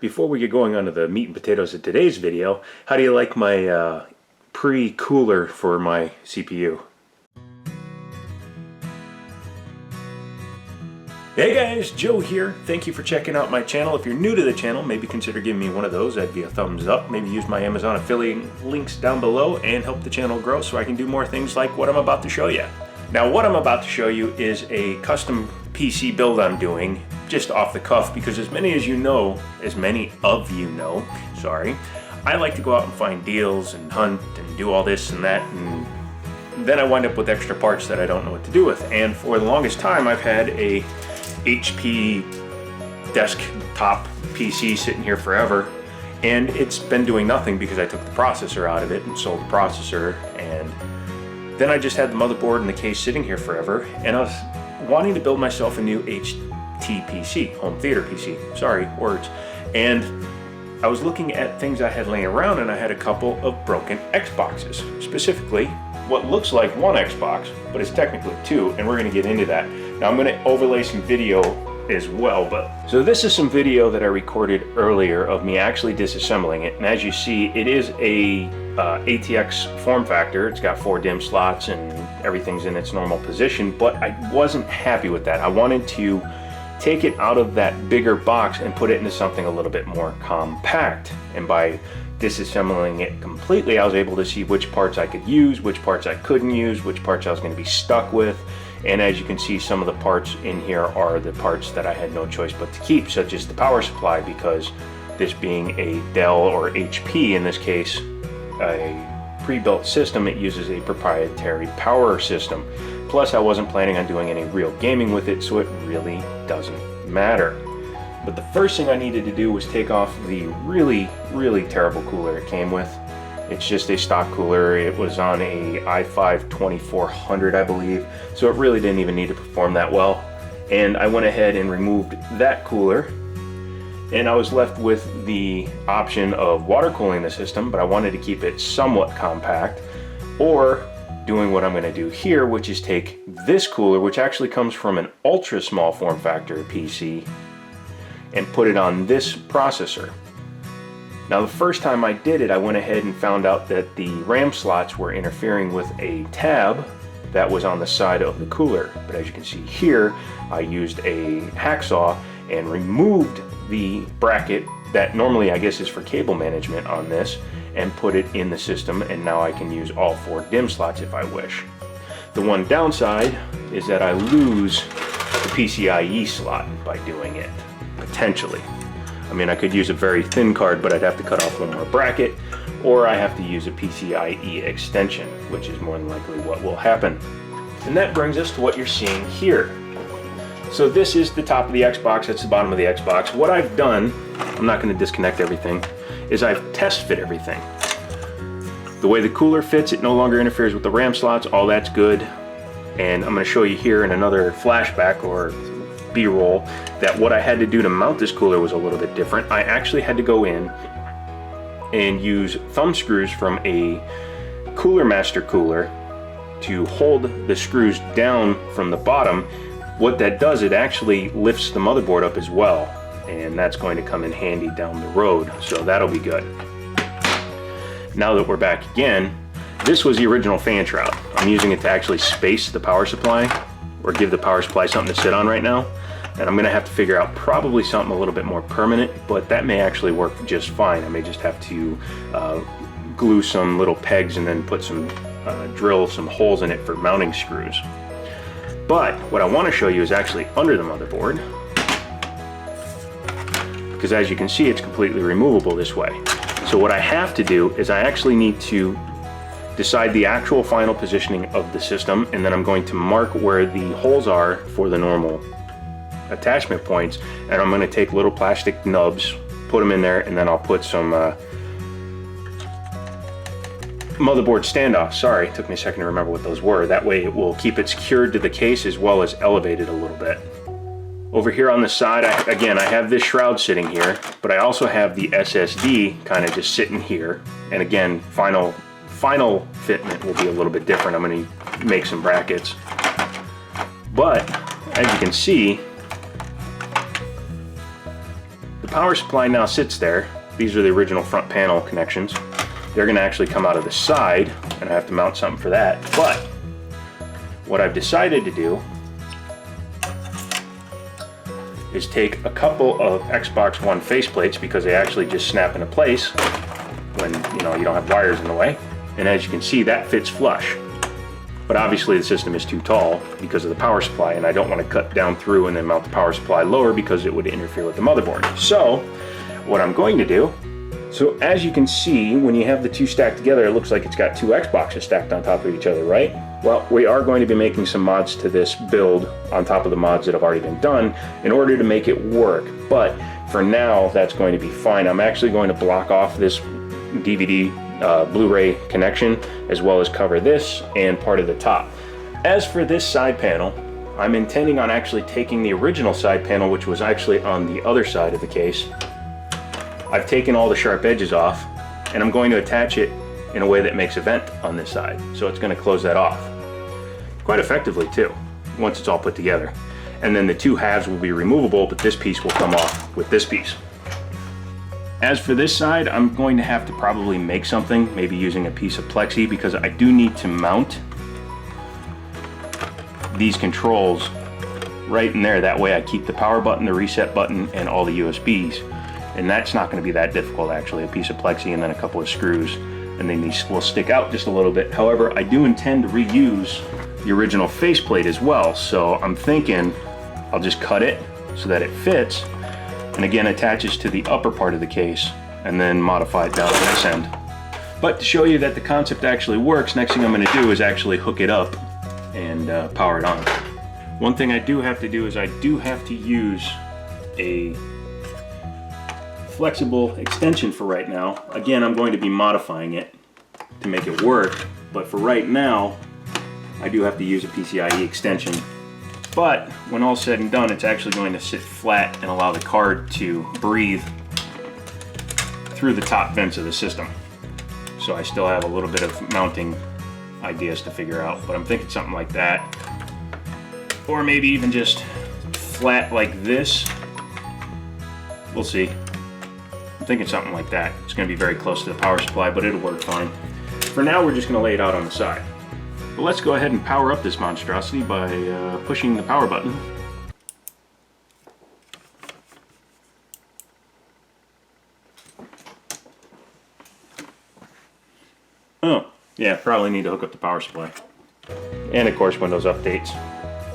Before we get going on to the meat and potatoes of today's video, how do you like my pre-cooler for my CPU? Hey guys, Joe here. Thank you for checking out my channel. If you're new to the channel, maybe consider giving me one of those. That'd be a thumbs up. Maybe use my Amazon affiliate links down below and help the channel grow so I can do more things like what I'm about to show you. Now, what I'm about to show you is a custom PC build I'm doing just off the cuff because as many of you know, I like to go out and find deals and hunt and do all this and that, and then I wind up with extra parts that I don't know what to do with. And for the longest time, I've had a HP desktop PC sitting here forever, and it's been doing nothing because I took the processor out of it and sold the processor, and then I just had the motherboard and the case sitting here forever, and I was wanting to build myself a new HTPC, home theater PC, sorry, words, and I was looking at things I had laying around, and I had a couple of broken Xboxes, specifically what looks like one Xbox, but it's technically two, and we're going to get into that. Now I'm going to overlay some video as well, so this is some video that I recorded earlier of me actually disassembling it, and as you see, it is a ATX form factor. It's got 4 DIMM slots and everything's in its normal position, but I wasn't happy with that. I wanted to take it out of that bigger box and put it into something a little bit more compact, and by disassembling it completely, I was able to see which parts I could use, which parts I couldn't use, which parts I was going to be stuck with. And as you can see, some of the parts in here are the parts that I had no choice but to keep, such as the power supply, because this being a Dell or HP in this case, a pre-built system, it uses a proprietary power system. Plus I wasn't planning on doing any real gaming with it, so it really doesn't matter. But the first thing I needed to do was take off the really terrible cooler it came with. It's just a stock cooler. It was on a i5 2400, I believe, so it really didn't even need to perform that well. And I went ahead and removed that cooler, and I was left with the option of water cooling the system, but I wanted to keep it somewhat compact, or doing what I'm going to do here, which is take this cooler, which actually comes from an ultra small form factor PC, and put it on this processor. Now the first time I did it, I went ahead and found out that the RAM slots were interfering with a tab that was on the side of the cooler. But as you can see here, I used a hacksaw and removed the bracket that normally I guess is for cable management on this, and put it in the system, and now I can use all 4 DIMM slots if I wish. The one downside is that I lose the PCIe slot by doing it, potentially. I mean, I could use a very thin card, but I'd have to cut off one more bracket, or I have to use a PCIe extension, which is more than likely what will happen. And that brings us to what you're seeing here. So this is the top of the Xbox, that's the bottom of the Xbox. What I've done, I'm not going to disconnect everything, is I've test fit everything. The way the cooler fits, it no longer interferes with the RAM slots, all that's good. And I'm going to show you here in another flashback or B-roll that what I had to do to mount this cooler was a little bit different. I actually had to go in and use thumb screws from a Cooler Master cooler to hold the screws down from the bottom. What that does, it actually lifts the motherboard up as well, and that's going to come in handy down the road, so that'll be good. Now that we're back again, this was the original fan shroud. I'm using it to actually space the power supply, or give the power supply something to sit on right now. And I'm gonna have to figure out probably something a little bit more permanent, but that may actually work just fine. I may just have to glue some little pegs and then put some, drill some holes in it for mounting screws. But what I wanna show you is actually under the motherboard, because as you can see, it's completely removable this way. So what I have to do is I actually need to decide the actual final positioning of the system, and then I'm going to mark where the holes are for the normal attachment points, and I'm going to take little plastic nubs, put them in there, and then I'll put some motherboard standoffs. Sorry, it took me a second to remember what those were. That way it will keep it secured to the case as well as elevated a little bit. Over here on the side, again, I have this shroud sitting here, but I also have the SSD kind of just sitting here, and again, final fitment will be a little bit different. I'm going to make some brackets, but as you can see, power supply now sits there. These are the original front panel connections. They're going to actually come out of the side, and I have to mount something for that. But what I've decided to do is take a couple of Xbox One faceplates, because they actually just snap into place when you don't have wires in the way. And as you can see, that fits flush. But obviously the system is too tall because of the power supply, and I don't want to cut down through and then mount the power supply lower because it would interfere with the motherboard. So what I'm going to do, so as you can see, when you have the two stacked together, it looks like it's got two Xboxes stacked on top of each other, right? Well, we are going to be making some mods to this build on top of the mods that have already been done in order to make it work. But for now, that's going to be fine. I'm actually going to block off this DVD Blu-ray connection, as well as cover this and part of the top. As for this side panel, I'm intending on actually taking the original side panel, which was actually on the other side of the case. I've taken all the sharp edges off, and I'm going to attach it in a way that makes a vent on this side. So it's going to close that off quite effectively too, once it's all put together. And then the two halves will be removable, but this piece will come off with this piece. As for this side, I'm going to have to probably make something, maybe using a piece of plexi, because I do need to mount these controls right in there. That way I keep the power button, the reset button, and all the USBs. And that's not going to be that difficult actually. A piece of plexi and then a couple of screws, and then these will stick out just a little bit. However, I do intend to reuse the original faceplate as well. So I'm thinking I'll just cut it so that it fits, and again attaches to the upper part of the case, and then modify it down to this end. But to show you that the concept actually works, next thing I'm going to do is actually hook it up and power it on. One thing I do have to do is I do have to use a flexible extension for right now. Again, I'm going to be modifying it to make it work, but for right now I do have to use a PCIe extension. But when all said and done, it's actually going to sit flat and allow the card to breathe through the top vents of the system. So I still have a little bit of mounting ideas to figure out, but I'm thinking something like that. Or maybe even just flat like this. We'll see. I'm thinking something like that. It's going to be very close to the power supply, but it'll work fine. For now, we're just going to lay it out on the side. But let's go ahead and power up this monstrosity by pushing the power button. Oh, yeah, probably need to hook up the power supply. And of course, Windows updates.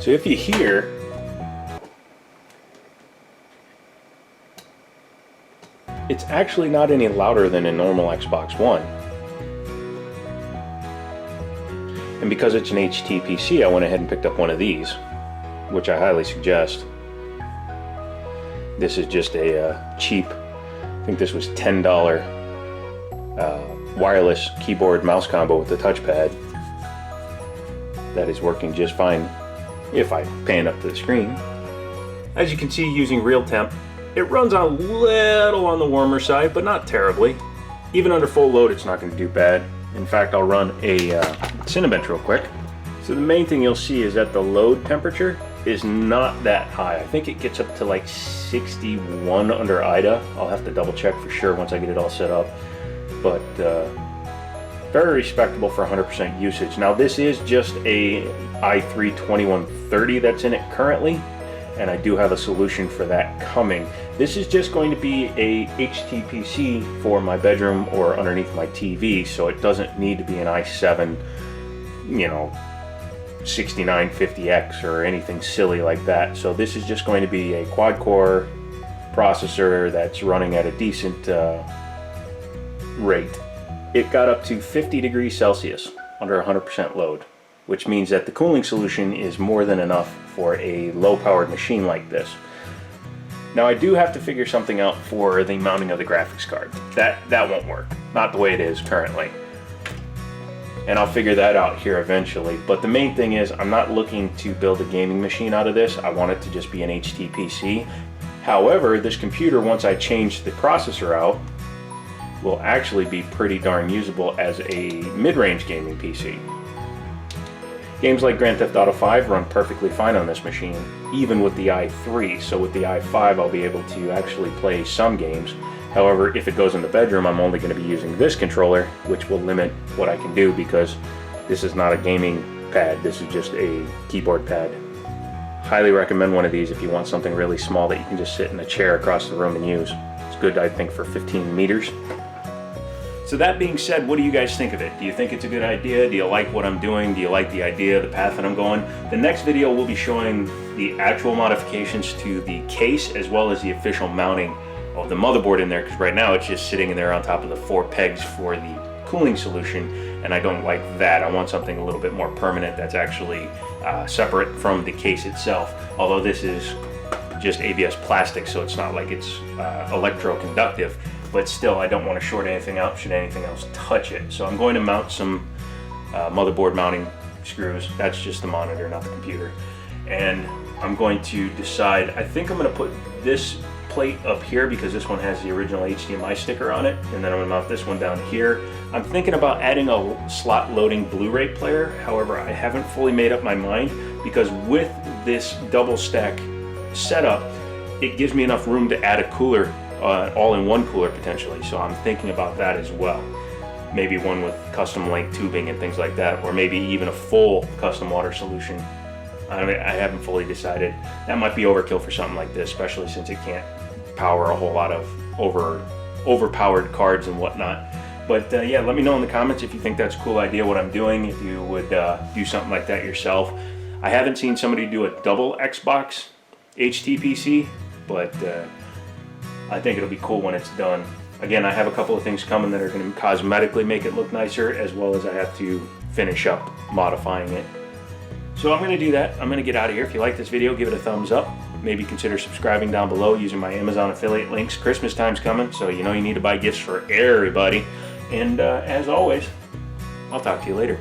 So if you hear, it's actually not any louder than a normal Xbox One. And because it's an HTPC, I went ahead and picked up one of these, which I highly suggest. This is just a cheap, I think this was $10 wireless keyboard mouse combo with the touchpad that is working just fine if I pan up to the screen. As you can see, using real temp, it runs a little on the warmer side, but not terribly. Even under full load, it's not going to do bad. In fact, I'll run a Cinebench real quick. So the main thing you'll see is that the load temperature is not that high. I think it gets up to like 61 under IDA. I'll have to double check for sure once I get it all set up. But very respectable for 100% usage. Now this is just a i3 2130 that's in it currently, and I do have a solution for that coming. This is just going to be a HTPC for my bedroom or underneath my TV, so it doesn't need to be an i7, 6950X or anything silly like that. So this is just going to be a quad-core processor that's running at a decent rate. It got up to 50 degrees Celsius under 100% load, which means that the cooling solution is more than enough for a low-powered machine like this. Now I do have to figure something out for the mounting of the graphics card. That won't work, not the way it is currently. And I'll figure that out here eventually. But the main thing is I'm not looking to build a gaming machine out of this. I want it to just be an HTPC. However, this computer, once I change the processor out, will actually be pretty darn usable as a mid-range gaming PC. Games like Grand Theft Auto 5 run perfectly fine on this machine, even with the i3. So with the i5 I'll be able to actually play some games. However, if it goes in the bedroom, I'm only going to be using this controller, which will limit what I can do because this is not a gaming pad, this is just a keyboard pad. Highly recommend one of these if you want something really small that you can just sit in a chair across the room and use. It's good, I think, for 15 meters. So that being said, what do you guys think of it? Do you think it's a good idea? Do you like what I'm doing? Do you like the idea, the path that I'm going? The next video will be showing the actual modifications to the case as well as the official mounting of the motherboard in there, because right now it's just sitting in there on top of the 4 pegs for the cooling solution, and I don't like that. I want something a little bit more permanent that's actually separate from the case itself, although this is just ABS plastic, so it's not like it's electroconductive, but still I don't want to short anything out should anything else touch it. So I'm going to mount some motherboard mounting screws. That's just the monitor, not the computer. And I'm going to decide, I think I'm going to put this plate up here because this one has the original HDMI sticker on it, and then I'm going to mount this one down here. I'm thinking about adding a slot loading Blu-ray player. However, I haven't fully made up my mind because with this double stack setup, it gives me enough room to add a cooler, all-in-one cooler potentially. So I'm thinking about that as well. Maybe one with custom length tubing and things like that, or maybe even a full custom water solution. I haven't fully decided. That might be overkill for something like this, especially since it can't power a whole lot of overpowered cards and whatnot. But yeah, let me know in the comments if you think that's a cool idea what I'm doing, if you would do something like that yourself. I haven't seen somebody do a double Xbox HTPC, but I think it'll be cool when it's done. Again, I have a couple of things coming that are going to cosmetically make it look nicer, as well as I have to finish up modifying it. So I'm going to do that. I'm going to get out of here. If you like this video, give it a thumbs up. Maybe consider subscribing down below using my Amazon affiliate links. Christmas time's coming, so you know you need to buy gifts for everybody. And as always, I'll talk to you later.